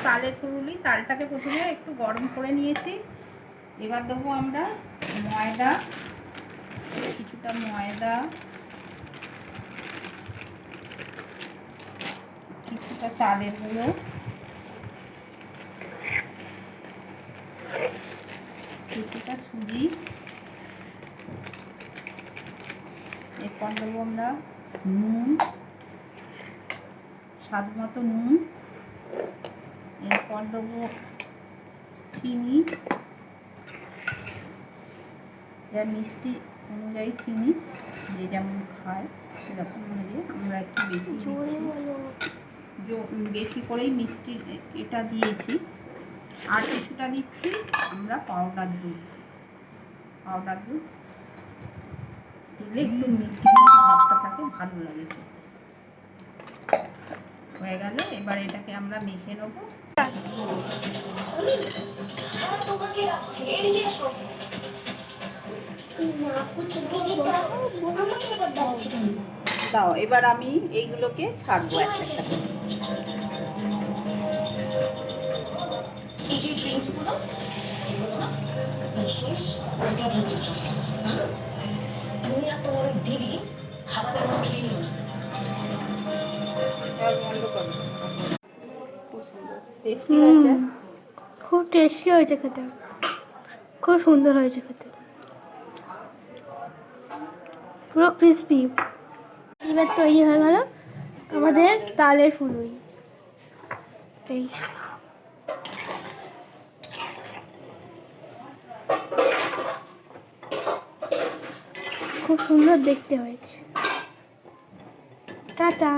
তালের ফুলুরি। তালটাকে প্রথমে একটু গরম করে নিয়েছি। এবার দেবো আমরা ময়দা, কিছুটা ময়দা, কিছুটা চালের গুঁড়ো, কিছুটা সুজি, এরপর দেবো আমরা নুন, স্বাদ মতো নুন, এরপর দেবো চিনি, যা মিষ্টি অনুযায়ী চিনি, যে যেমন খায় সেরকম অনুযায়ী আমরা একটু বেশি করেই মিষ্টি এটা দিয়েছি। আর কিছুটা দিচ্ছি আমরা পাউডার দুধ দিলে একটু মিষ্টি ভাবটা থাকে, ভালো লাগে। হয়ে গেল, এবার এটাকে আমরা মেখে নেবো। দাও, এবার আমি এইগুলোকে ছাড়বো একটা একটা। এই যে ড্রিঙ্কসগুলো বিশেষ তুমি আর তোমার ওই দিদি আমাদের মতো খেয়ে নিও। খুব টেস্টি হয়েছে খেতে, খুব সুন্দর হয়েছে খেতে, পুরো ক্রিস্পি। এবার তৈরি হয়ে গেল আমাদের তালের ফুলুরি। এই খুব সুন্দর দেখতে হয়েছে। টাটা।